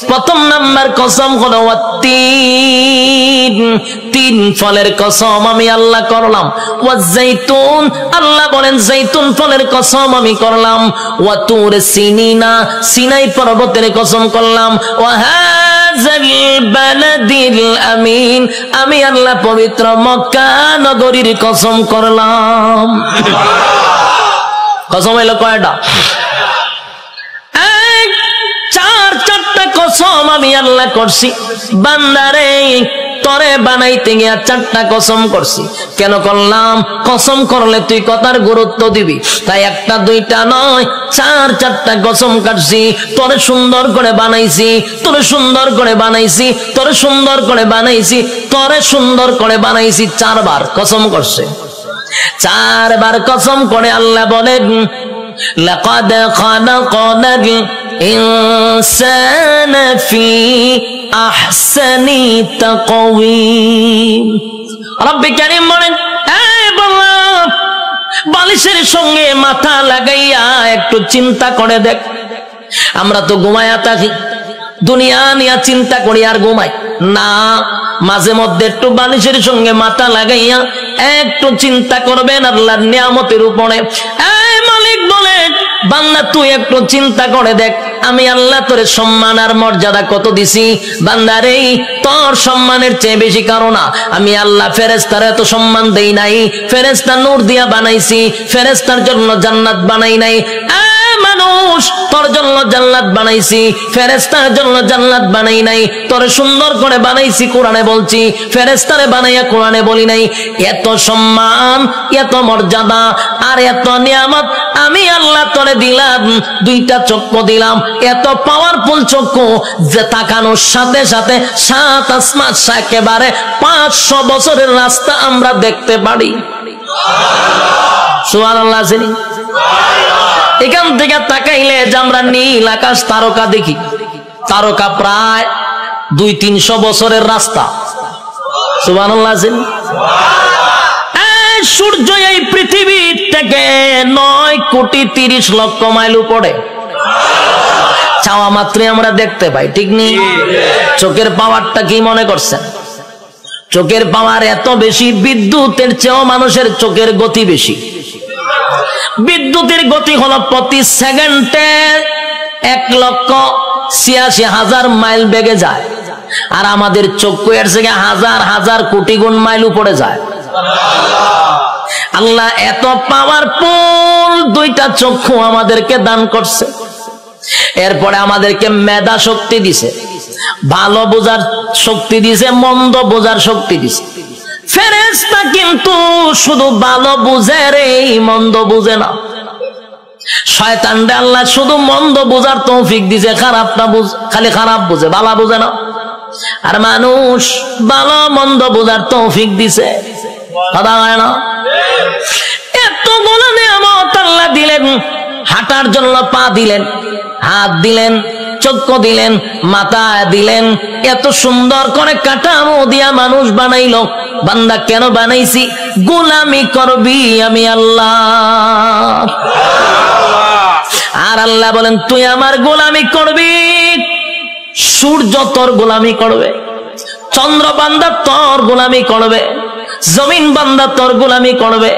প্রথম নাম্বার কসম হলো তিন ফলের কসম আমি আল্লাহ করলাম। ওয়াজাইতুন, আল্লাহ বলেন জাইতুন ফলের কসম আমি করলাম। ওয়া তুর সিনিনা, সিনাই পর্বতের কসম করলাম। ওয়া হাযাল বালাদিল আমিন, আমি আল্লাহ পবিত্র মক্কা নগরীর কসম করলাম। কসম হইলো কয়টা? চারটা কসম আমি আল্লাহ করছি। বান্দারে তরে বানাইতে গিয়া চারটা কসম করছি। কেন করলাম? কসম করলে তুই কথার গুরুত্ব দিবি, তাই একটা দুইটা নয়, চারটা কসম কাটছি। তোরে সুন্দর করে বানাইছি, তোরে সুন্দর করে বানাইছি, তোরে সুন্দর করে বানাইছি, তোরে সুন্দর করে বানাইছি। চারবার কসম করছে। চারবার কসম করে আল্লাহ বলেন লাকাদ খালাকনাল ইনসানা ফি আহসানি তাকওয়িম। রব্বে কারীম বলেন, বালিশের সঙ্গে মাথা লাগাইয়া একটু চিন্তা করে দেখ। আমরা তো ঘুমায়া থাকি, দুনিয়া নিয়ে চিন্তা করি আর ঘুমাই না। মাঝে মধ্যে একটু বালিশের সঙ্গে মাথা লাগাইয়া একটু চিন্তা করবেন আল্লাহর নিয়ামতের উপরে। মালিক বলেন, বান্দা তুই একটু চিন্তা করে দেখ, আমি আল্লাহ তোর সম্মান আর মর্যাদা কত দিছি। বান্দারে তোর সম্মানের চেয়ে বেশি কারো না। আমি আল্লাহ ফেরেশতার এত সম্মান দেই নাই। ফেরেশতা নূর দিয়া বানাইছি, ফেরেশতার জন্য জান্নাত বানাই নাই। মানুষ তোর জন্য জান্নাত বানাইছি, ফেরেশতার জন্য জান্নাত বানাই নাই। তোরে সুন্দর করে বানাইছি কোরআনে বলছি, ফেরেশতারে বানাইয়া কোরআনে বলি নাই। এত সম্মান, এত মর্যাদা আর এত নিয়ামত আমি আল্লাহ তোরে দিলাম। দুইটা চক্ষু দিলাম, এত পাওয়ারফুল চক্ষু যে তাকানোর সাথে সাথে সাত আসমান একেবারে 500 বছরের রাস্তা আমরা দেখতে পারি। সুবহানাল্লাহ। এখান থেকে তাকাইলে যে আমরা নীল আকাশ তারকা দেখি, তারকা প্রায় 200-300 বছরের রাস্তা। সুবহানাল্লাহ। সূর্য এই পৃথিবী থেকে 9,30,00,000 মাইল উপরে, চাওয়া মাত্রই আমরা দেখতে পাই, ঠিক নেই? চোখের পাওয়ারটা কি মনে করছেন? চোখের পাওয়ার এত বেশি, বিদ্যুতের চেয়েও মানুষের চোখের গতি বেশি। বিদ্যুতের গতি হলো প্রতি সেকেন্ডে 1,86,000 মাইল বেগে যায়, আর আমাদের চক্ষু এর থেকে হাজার হাজার কোটি গুণ মাইল উপরে যায়। আল্লাহ এত পাওয়ারফুল দুইটা চক্ষু আমাদেরকে দান করছে। এরপরে আমাদেরকে মেধা শক্তি দিছে, ভালো বোঝার শক্তি দিছে, মন্দ বোঝার শক্তি দিছে। ফেরেশতা কিন্তু শুধু ভালো বুঝে রে, মন্দ বুঝে না। শয়তানরে আল্লাহ শুধু মন্দ বোঝার তৌফিক দিছে, খারাপটা খালি খারাপ বুঝে, ভালো বুঝে না। আর মানুষ ভালো মন্দ বোঝার তৌফিক দিছে, কথা হয় না? এতগুলো নিয়ামত আল্লাহ দিলেন। হাঁটার জন্য পা দিলেন, হাত দিলেন, চক্ষু দিলেন, মাথা দিলেন, এত সুন্দর করে কাঠামো দিয়া মানুষ বানাইলো। বান্দা কেন বানাইছি? গোলামি করবি আমি আল্লাহ। আর আল্লাহ বলেন তুই আমার গোলামি করবি। সূর্য তোর গোলামি করবে, চন্দ্র বান্দা তোর গোলামি করবে, জমিন বান্দা তোর গোলামি করবে,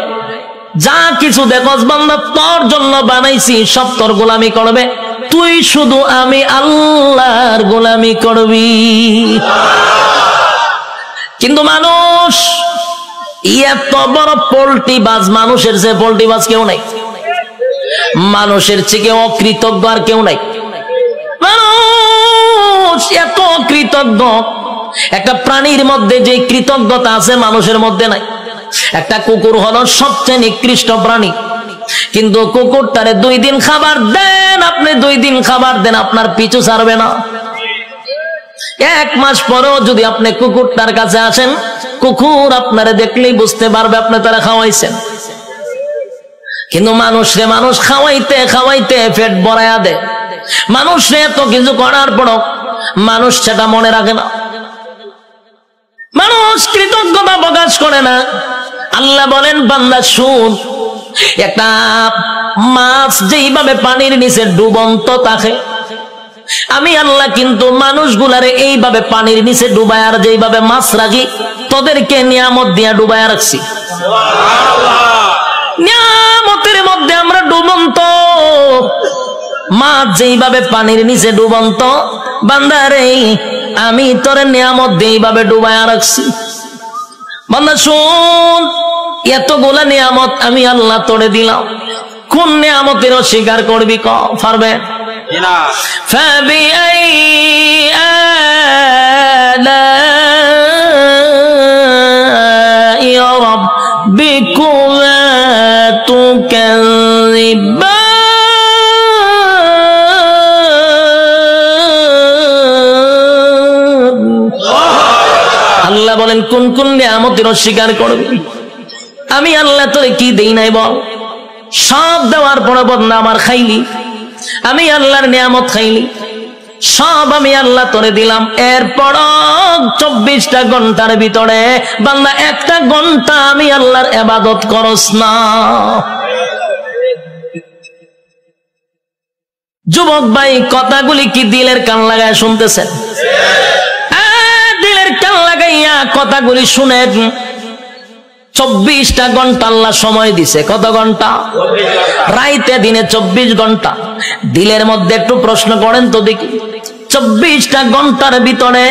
যা কিছু দেখস বান্দা তোর জন্য বানাইছি সব তোর গোলামি করবে। তুই শুধু আমি আল্লাহর গোলামি করবি। কিন্তু মানুষ এত বড় পোল্ট্রি বাজ, মানুষের যে পোল্ট্রি বাজ কেউ নাই, মানুষের থেকে অকৃতজ্ঞ আর কেউ নাই। মানুষ এত কৃতজ্ঞ, একটা প্রাণীর মধ্যে যে কৃতজ্ঞতা আছে মানুষের মধ্যে নাই। একটা কুকুর হলো সবচেয়ে নিকৃষ্ট প্রাণী, কিন্তু কুকুরটারে 2 দিন খাবার দেন, আপনি 2 দিন খাবার দেন, আপনার পিছু ছাড়বে না। 1 মাস পরেও যদি আপনি কুকুরটার কাছে আসেন, কুকুর আপনারে দেখলেই বুঝতে পারবে আপনি তারা খাওয়াইছেন। কিন্তু মানুষরে মানুষ খাওয়াইতে খাওয়াইতে পেট ভরাইয়া দেয়। মানুষরে এত কিছু করার পরও মানুষ সেটা মনে রাখে না, মানুষ কৃতজ্ঞতা প্রকাশ করে না। আল্লাহ বলেন বান্দা শুন, একটা মাছ যেইভাবে পানির নিচে ডুবন্ত থাকে, আমি আল্লাহ কিন্তু মানুষগুলারে এইভাবে পানির নিচে ডুবায় আর যেইভাবে মাছ রাখি তোদেরকে নিয়ামত দিয়া ডুবায় রাখছি। নিয়ামতের মধ্যে আমরা ডুবন্ত, মাছ যেইভাবে পানির নিচে ডুবন্ত, বান্দারে আমি তোর নিয়ামত দিয়ে এইভাবে ডুবায় রাখছি। বান্দা শুন, এতগুলা নিয়ামত আমি আল্লাহ তোরে দিলাম, কোন নিয়ামতের অস্বীকার করবি? ক পারবে? আল্লাহ বলেন কোন কোন নিয়ামতের অস্বীকার করবি? আমি আল্লাহ তোরে কি দেই নাই বল? সব দেওয়ার পরে বদনা আমার খাইলি, আমি আল্লাহর নিয়ামত খাইলি, সব আমি আল্লাহ তোরে দিলাম। এরপর 24টা ঘন্টার ভিতরে বান্দা 1টা ঘন্টা আমি আল্লাহর ইবাদত করস না। যুবক ভাই, কথাগুলি কি দিলের কান লাগায় শুনতেছেন? দিলের কান লাগাইয়া কথাগুলি শুনেন। 24টা ঘন্টা আল্লাহ সময় দিছে। কত ঘন্টা? রাইতে দিনে 24 ঘন্টা। দিলের মধ্যে একটু প্রশ্ন করেন তো দেখি, 24টা ঘন্টার ভিতরে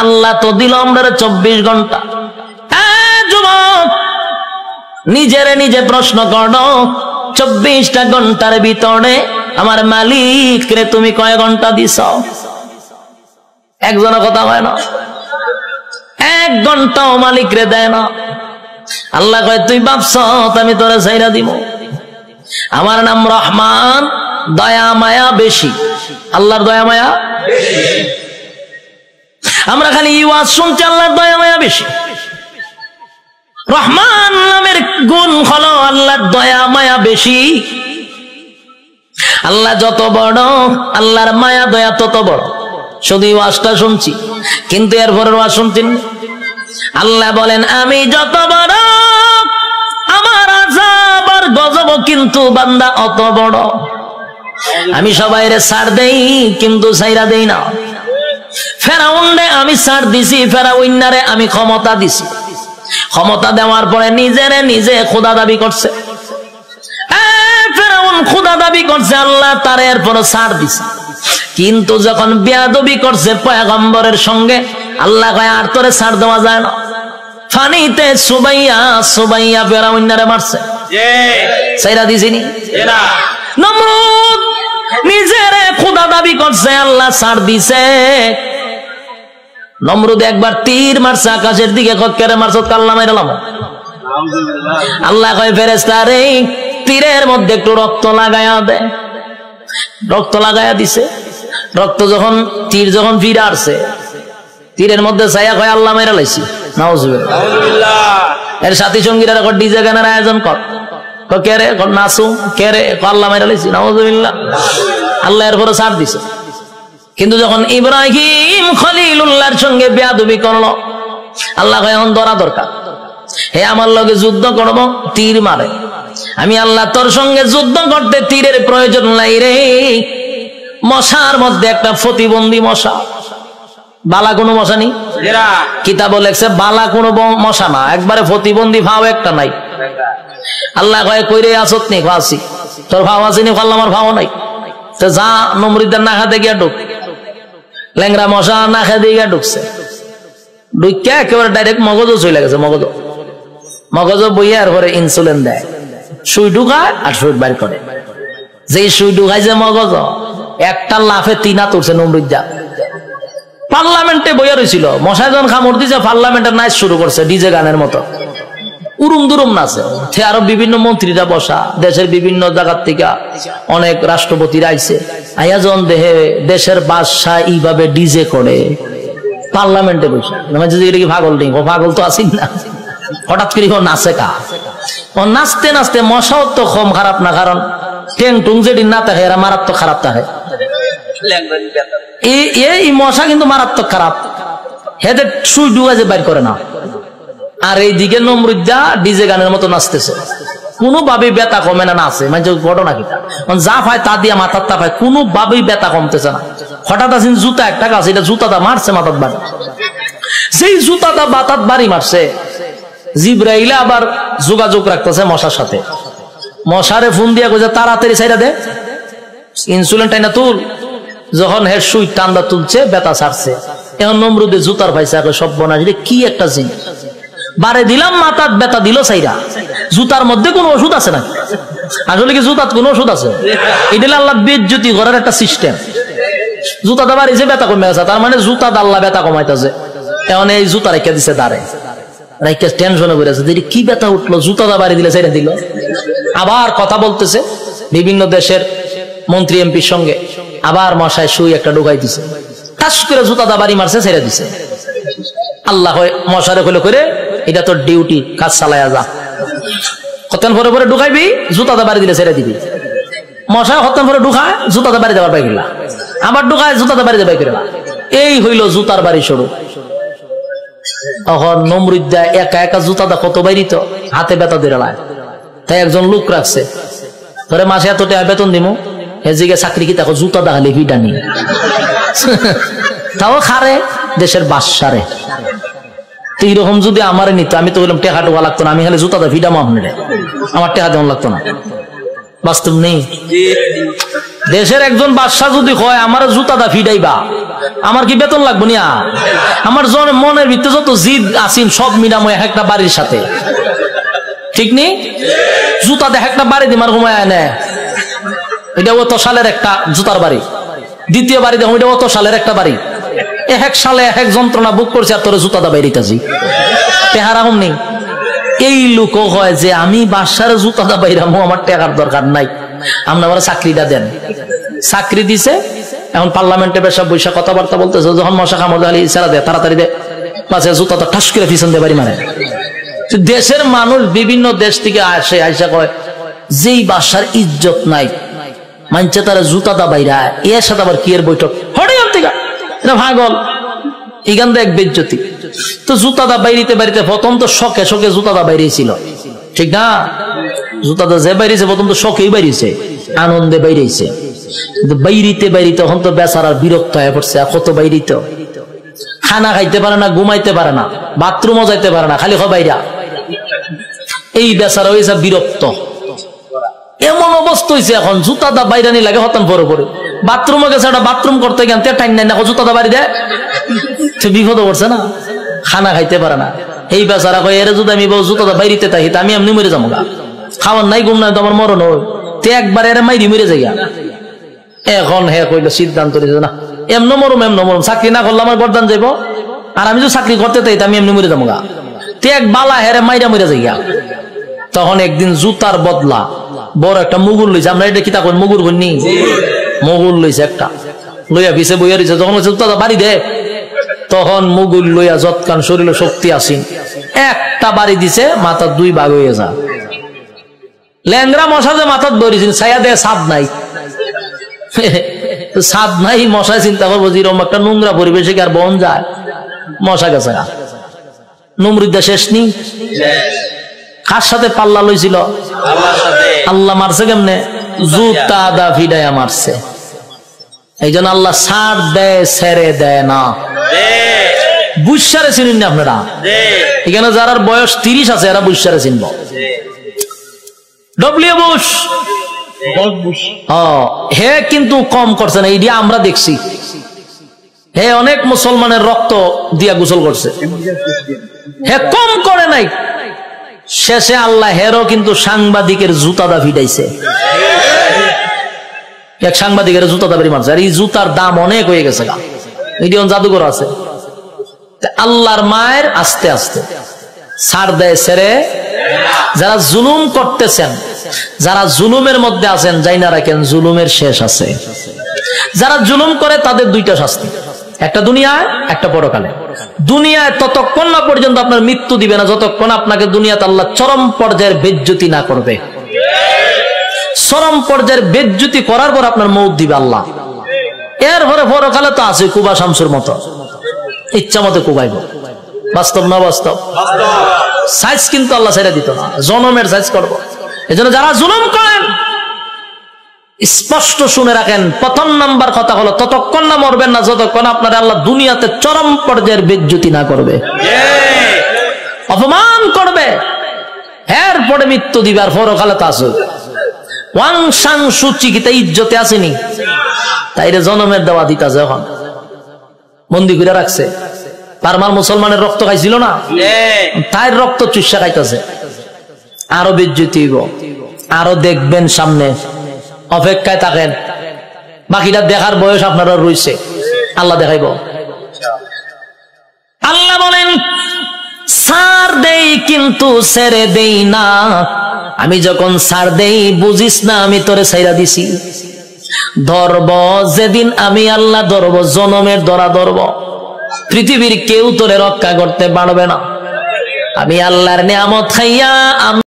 আল্লাহ তো দিল আমরা 24 ঘন্টা। যুবক, নিজেরে নিজে প্রশ্ন করো, 24টা ঘন্টার ভিতরে আমার মালিক রে তুমি কয় ঘন্টা দিছ? একজনের কথা হয় না, 1 ঘন্টাও মালিক রে দেয় না। আল্লাহ কয় তুই ভাবছ আমি তোরে ছাইরা দিব? আমার নাম রহমান, দয়া মায়া বেশি। আল্লাহর দয়া মায়া বেশি। আমরা খালি ওয়াজ শুনছি আল্লাহর দয়া মায়া বেশি। রহমান নামের গুণ হলো আল্লাহর দয়া মায়া বেশি। আল্লাহ যত বড়, আল্লাহর মায়া দয়া তত বড়। শুধু ওয়াজটা শুনছি, কিন্তু এরপরের ওয়াজ শুনছেন। আল্লাহ বলেন আমি যত বড়, আমার আযাব আর গজব কিন্তু বান্দা অত বড়। আমি সবাইরে ছাড় দেই, কিন্তু ছাইরা দেই না। ফেরাউনরে আমি ছাড় দিছি, ফেরাউনারে আমি ক্ষমতা দিছি। ক্ষমতা দেওয়ার পরে নিজেরে নিজে খোদা দাবি করছে। ফেরাউন খোদা দাবি করছে, আল্লাহ তার এরপর ছাড় দিছে। কিন্তু যখন বেয়াদবি করছে পয়গম্বরের সঙ্গে, আল্লাহ কয় আর তোরে ছাড় দেওয়া যায় না। ফানিতে সুবাইয়া সুবাইয়া ফেরাউনারে মারছে, ছাইরা দিছিনি? নমরুদ নিজেরে খোদা দাবি করছে, আল্লাহ ছাড় দিছে। নমরুদ একবার তীর মারছে আকাশের দিকে, কেরে মারছ? কাল্লা মাইরালাম। আল্লাহ কয় ফেরেশতা রে, তীরের মধ্যে একটু রক্ত লাগায়া দে। রক্ত লাগায়া দিছে। রক্ত যখন তীর যখন ফিরে আসছে, তীরের মধ্যে ছায়া কয় আল্লাহ মাইরা লাইছি। নাউজুবিল্লাহ। এর সাথী সঙ্গীরা ডিজে গানের আয়োজন কর, কে রে? নাচু। কে রে? আল্লাহ মাইরা লাইছি। নাউজুবিল্লাহ। আল্লাহ এরপরে ছাড় দিছে। কিন্তু যখন ইব্রাহিম খলিলুল্লাহর সঙ্গে বেয়াদবি করলো, আল্লাহ কয় এখন ধরা দরকার। হে আমার লগে যুদ্ধ করবো, তীর মারে। আমি আল্লাহ তোর সঙ্গে যুদ্ধ করতে তীরের প্রয়োজন নাই রে। মশার মধ্যে একটা প্রতিবন্ধী মশা, বালা কোনো মশা নেই। কিতাব লেখছে বালা কোনো মশা না, একবারে প্রতিবন্ধী ভাও একটা নাই। আল্লাহ কয় কইরে আসত নি? আসি। তোর ভাও আসেনি? আমার ভাও নাই। তো যা নমরুদের না খাতে গিয়া ঢুক। ল্যাংরা মশা না খেতে গিয়া ঢুকছে। ঢুকিয়া একেবারে ডাইরেক্ট মগজও চলে গেছে। মগজ বইয়া এরপরে ইনসুলিন দেয়, সুই ঢুকায় আর সুই বাইর করে। যেই সুই ঢুকায় যে মগজ, একটা লাফে 3 হাত উঠছে নমরুদ্দা। পার্লামেন্টে বইয়া রয়েছিল, মশায় যখন খামড় দিছে পার্লামেন্টের নাচ শুরু করছে ডিজে গানের মতো, উরুম দুরুম নাচে। আরো বিভিন্ন মন্ত্রীরা বসা, দেশের বিভিন্ন জায়গার থেকে অনেক রাষ্ট্রপতিরা আইছে। আইয়া যখন দেহে দেশের বাদশাহ এইভাবে ডিজে করে পার্লামেন্টে বসে, এটা কি পাগল নেই? ও পাগল তো আসিন না। হঠাৎ করে নাচে কা, ও নাচতে নাচতে মশাও তো কম খারাপ না, কারণ টেং টুং যেটি না থাকে এরা মারাত্মক খারাপ থাকে। এই মশা কিন্তু মারাত্মক খারাপ, হেদের সুই ডুয়া যে বাইর করে না। আর এইদিকে নমরুদ্দা ডিজে গানের মতো নাচতেছে, কোনোভাবেই ব্যথা কমে না। নাচে মানে ঘটনা কিটা, যা পায় তা দিয়া মাথার তা পায়, কোনোভাবেই ব্যথা কমতেছে না। হঠাৎ আসেন জুতা একটা গাছ, এটা জুতাটা মারছে মাথার বাড়ি। সেই জুতাটা বাতাত বাড়ি মারছে, জিব্রাইল আবার যোগাযোগ রাখতেছে মশার সাথে। মশারে ফোন দিয়া কইছে তাড়াতাড়ি ছাইরা দে, ইনসুলিন টাইনা তুল। যখন হের সুই টান্দা তুলছে, বেতা ছাড়ছে। এখন নমরুদে জুতার ভাইসা সব বনা কি একটা জিনিস বারে দিলাম, মাথার বেতা দিল ছাইরা। জুতার মধ্যে কোন ওষুধ আছে না? আসলে কি জুতার কোন ওষুধ আছে? এটা আল্লাহ বেজ্জতি করার একটা সিস্টেম। জুতাটা বাড়িছে, বেতা কমে গেছে, তার মানে জুতা আল্লাহ বেতা কমাইতেছে। এখন এই জুতা রেখে দিছে দাঁড়ে, রাইকে টেনশনে পড়ে আছে, কি ব্যথা উঠলো, জুতাটা বাড়ি দিলে ছেড়ে দিল। আবার কথা বলতেছে বিভিন্ন দেশের মন্ত্রী এমপির সঙ্গে, আবার মশায় সুই একটা ঢুকাই দিছে, টাস করে জুতাটা বাড়ি মারছে, ছেড়ে দিছে। আল্লাহ মশারে হলে করে, এটা তোর ডিউটি, কাজ চালায়া যা। হতেন পরে পরে ঢুকাইবি, জুতাটা বাড়ি দিলে ছেড়ে দিবি। মশায় হতেন পরে ঢুকায়, জুতাটা বাড়ি দেবার পাইলা, আবার ঢুকায়, জুতাটা বাড়ি দেবাই করে। এই হইল জুতার বাড়ি শুরু। তখন নমরুদ্দা একা একা জুতাটা কত বাইরিত, হাতে বেতা দিয়ে লায়। তাই একজন লোক রাখছে, ধরে মাসে এত টাকা বেতন দিমু, এদিকে চাকরি কি দেখো জুতা দেখালে ভিটা নি, তাও খারে দেশের বাসারে। তো এইরকম যদি আমার নিত, আমি তো বললাম টেকা টোকা লাগতো না, আমি খালি জুতাটা ভিটা মামনে, আমার টেকা দেওয়া লাগতো না। বাস্তব নেই। দেশের একজন বাদশা যদি হয় আমার জুতাটা ফিডাইবা, আমার কি বেতন লাগবো না? আমার মনের ভিতরে যত জিদ আসিন সব মিলামো এক একটা বাড়ির সাথে, ঠিক নেই? জুতা দেখ একটা বাড়ি দিমার ঘুমায় নেয়, এটা অত সালের একটা জুতার বাড়ি। দ্বিতীয় বাড়ি দেখো, এটা অত সালের একটা বাড়ি। এক সালে এক যন্ত্রণা বুক করছে, আর তোর জুতাটা বাইরিতেছি, টেহারা হম নেই। এই লোকও হয় যে আমি বাসার জুতাটা বাইরামো, আমার টাকার দরকার নাই, আপনারা চাকরিটা দেন। চাকরি দিছে, এখন পার্লামেন্টে বেসব বৈশা কথাবার্তা বলতেছে, যখন মশা কামড় দেয় ইশারা দেয় তাড়াতাড়ি দেয়, পাশে জুতাটা ঠাস করে পিছন দিয়ে বাড়ি মারে। দেশের মানুষ বিভিন্ন দেশ থেকে আসে, আইসা কয় যেই বাসার ইজ্জত নাই, মানছে তারা জুতাটা বাইরা, এর সাথে আবার কি এর বৈঠক হঠাৎ থেকে ভাগল, এখান থেকে এক বেজ্জতি। তো জুতাটা বাইরিতে বাড়িতে প্রথম তো শখে শখে জুতাটা বাইরেছিল, ঠিক না? জুতাটা যে বাইরেছে প্রথম তো শখেই বাইরেছে, আনন্দে বাইরেছে, কিন্তু বাইরিতে বাইরিতে তখন তো বেচারার বিরক্ত হয়ে পড়ছে। কত বাইরিত, খানা খাইতে পারে না, ঘুমাইতে পারে না, বাথরুমও যাইতে পারে না, খালি বাইরা। এই বেচারা হয়েছে বিরক্ত, এমন অবস্থা হয়েছে এখন জুতাটা বাইরানি লাগে হতান পরে পরে। বাথরুমে গেছে, একটা বাথরুম করতে গেন টাইম নাই না, জুতাটা বাড়ি দেয়, সে বিপদ পড়ছে না, খানা খাইতে পারে না। এই বেচারা কয় এর যদি আমি জুতাটা বাইরিতে থাকি আমি এমনি মরে যাবো গা, খাওয়ার নাই ঘুম নাই তো আমার মরণ হয়, তে একবার এর মাইরি মরে যাই। এখন হে কইলো সিদ্ধান্ত নিয়েছে না এমন মরুম, চাকরি না করলে আমার গরদান যাইব, আর আমি যদি চাকরি করতে চাই আমি এমনি মরে যাবো গা, তে এক বালা হেরে মাইরা মরে যাই। তখন একদিন জুতার বদলা বড় একটা মুগুর লইছে, আমরা এটা কিতা কই মুগুর কইনি, মুগুর লইছে একটা, লইয়া পিছে বইয়া রইছে। যখন জুতাটা বাড়ি দে, তখন মুগুর লইয়া যৎকান শরীরে শক্তি আসিন, একটা বাড়ি দিছে, মাথার দুই ভাগ হয়ে যা। ল্যাংরা মশা যে মাথার ধরেছেন, ছায়া দেয় সাদ নাই, সাদ নাই, মশায় চিন্তা করবো যেরকম একটা নোংরা পরিবেশে কি আর বন যায়, মশা গেছে। নমরুদ্দা শেষ নি, কার সাথে পাল্লা লইছিল? আল্লাহ মারছে কেমনে? জুতা দা ফিডাইয়া মারছে। এই জন্য আল্লাহ ছাড় দেয়, ছেড়ে দেয় না। বুঝসারে চিনেন না আপনারা? এখানে যারা বয়স 30 আছে এরা বুঝসারে চিনব। ডব্লিউ বুশ হে কিন্তু কম করছে না, এইটা আমরা দেখছি। হে অনেক মুসলমানের রক্ত দিয়া গোসল করছে, হে কম করে নাই। শেষে আল্লাহ হেরও কিন্তু সাংবাদিকের জুতাটা ফিটাইছে, এক সাংবাদিকের জুতাটা বেরিয়ে মারছে। আর এই জুতার দাম অনেক হয়ে গেছে, এটি জাদুঘর আছে। আল্লাহর মায়ের আস্তে আস্তে ছাড় দেয়, ছেড়ে। যারা জুলুম করতেছেন, যারা জুলুমের মধ্যে আছেন, যাই না রাখেন জুলুমের শেষ আছে। যারা জুলুম করে তাদের দুইটা শাস্তি, একটা দুনিয়ায়, একটা পরকালে। দুনিয়ায় ততক্ষণ না পর্যন্ত আপনার মৃত্যু দিবে না, যতক্ষণ আপনাকে দুনিয়াতে আল্লাহ চরম পর্যায়ের বেজ্জতি না করবে। চরম পর্যায়ের বেজ্জতি করার পর আপনার মৌত দিবে আল্লাহ। এরপরে পরকালে তো আছে কুবা শামসুর মতো, ইচ্ছা মতো কুবাইব। বাস্তব না বাস্তব? সাইজ কিন্তু আল্লাহ ছেড়ে দিত না, জনমের সাইজ করবো। এই জন্য যারা জুলুম করেন স্পষ্ট শুনে রাখেন, প্রথম নাম্বার কথা হলো ততক্ষণ না মরবেন না যতক্ষণ আপনার আল্লাহ দুনিয়াতে চরম পর্যায়ের বেজ্জতি না করবে, অপমান করবে, এরপরে মৃত্যু দিবে। আর পরকালে তো আছে ওয়াং সাং সুচিকিতে ইজ্জতে আসেনি, তাইরে জনমের দেওয়া দিতাছে, এখন বন্দি করে রাখছে। পারমার মুসলমানের রক্ত খাইছিল না, তাই রক্ত চুষা খাইতেছে। আরো বেজ্জতি হইব, আরো দেখবেন সামনে, অপেক্ষায় থাকেন। বাকিটা দেখার বয়স আপনারা রয়েছে, আল্লাহ দেখাইব। আল্লাহ বলেন সার দেই কিন্তু ছেড়ে দেই না, আমি যখন সার দেই বুঝিস না আমি তোরে ছাইরা দিছি। ধরব যেদিন আমি আল্লাহ ধরব, জনমের ধরা ধরব, পৃথিবীর কেউ তোরে রক্ষা করতে পারবে না। আমি আল্লাহর নিয়ামত খাইয়া